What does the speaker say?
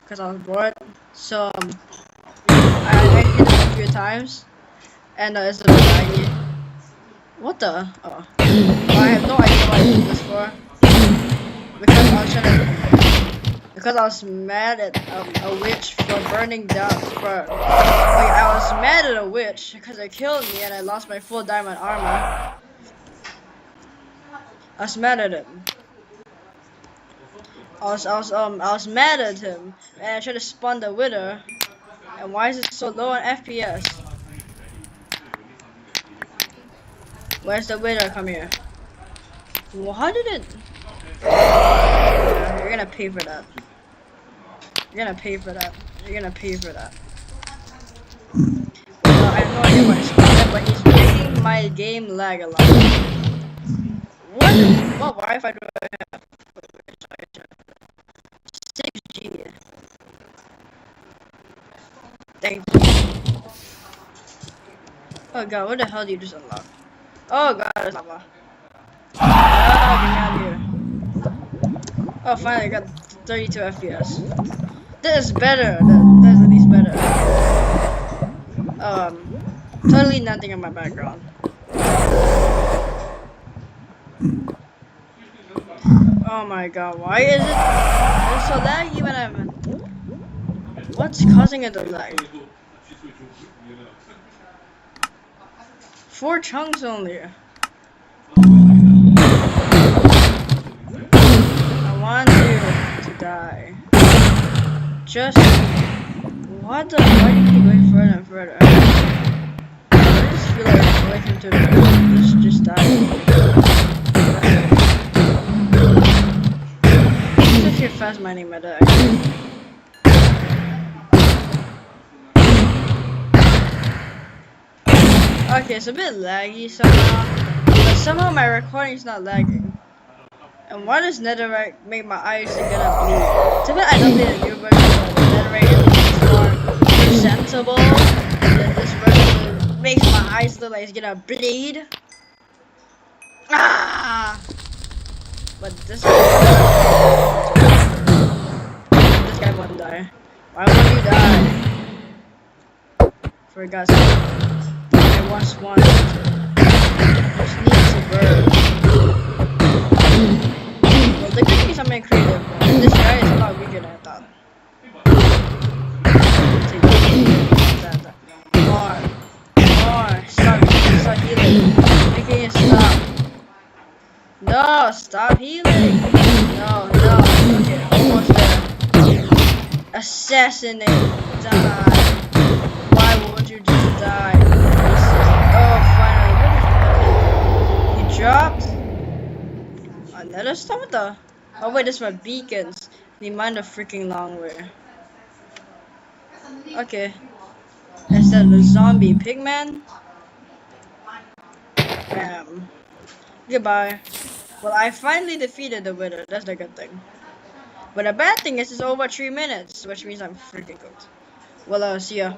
because I was bored. So I hit him a few times, and it's a bit laggy. What the? Oh. I have no idea what I did this for. Because I was trying to, because I was mad at a witch for burning down I was mad at a witch because it killed me and I lost my full diamond armor. I was mad at him. I was mad at him and I tried to spawn the wither. And why is it so low on FPS? Where's the wither? Come here. Well, how did it? You're gonna pay for that. You're gonna pay for that. You're gonna pay for that. Well, I have no idea why I spawned it, but he's making my game lag a lot. What Wi-Fi do I have? 6G. Thank you. Oh god, what the hell did you just unlock? Oh god, there's lava. Ah, get me out of here. Oh, finally, I got 32 FPS. This is better. That's at least better. Totally nothing in my background. Oh my god, why is it so laggy when I'm... What's causing it to lag? 4 chunks only. I want you to die. Just... What the... Why do you keep going further and further? I just feel like I'm waiting to just die. You're fast mining my deck. Okay, it's a bit laggy somehow, but somehow my recording is not lagging. And why does Netherite make my eyes gonna bleed? To be I don't think the new version of Netherite is more presentable. Than this version makes my eyes look like it's gonna bleed. Ah! But this guy won't die. Why won't you die? For God's sake. I once wanted to. Just need to burn. Well, the good thing is I'm being creative, and this guy is a lot weaker than I thought. More. Stop healing. Making it stop. No, stop healing. No. Okay, almost there. Assassinate. Die. Why won't you just die? Oh, finally. He dropped. Another stuff? What the? Oh, wait, this is my beacons. They mind a freaking long way. Okay. Is that the zombie pigman? Bam. Goodbye. Well, I finally defeated the wither. That's the good thing. But the bad thing is it's over 3 minutes, which means I'm freaking cooked. Well, see ya.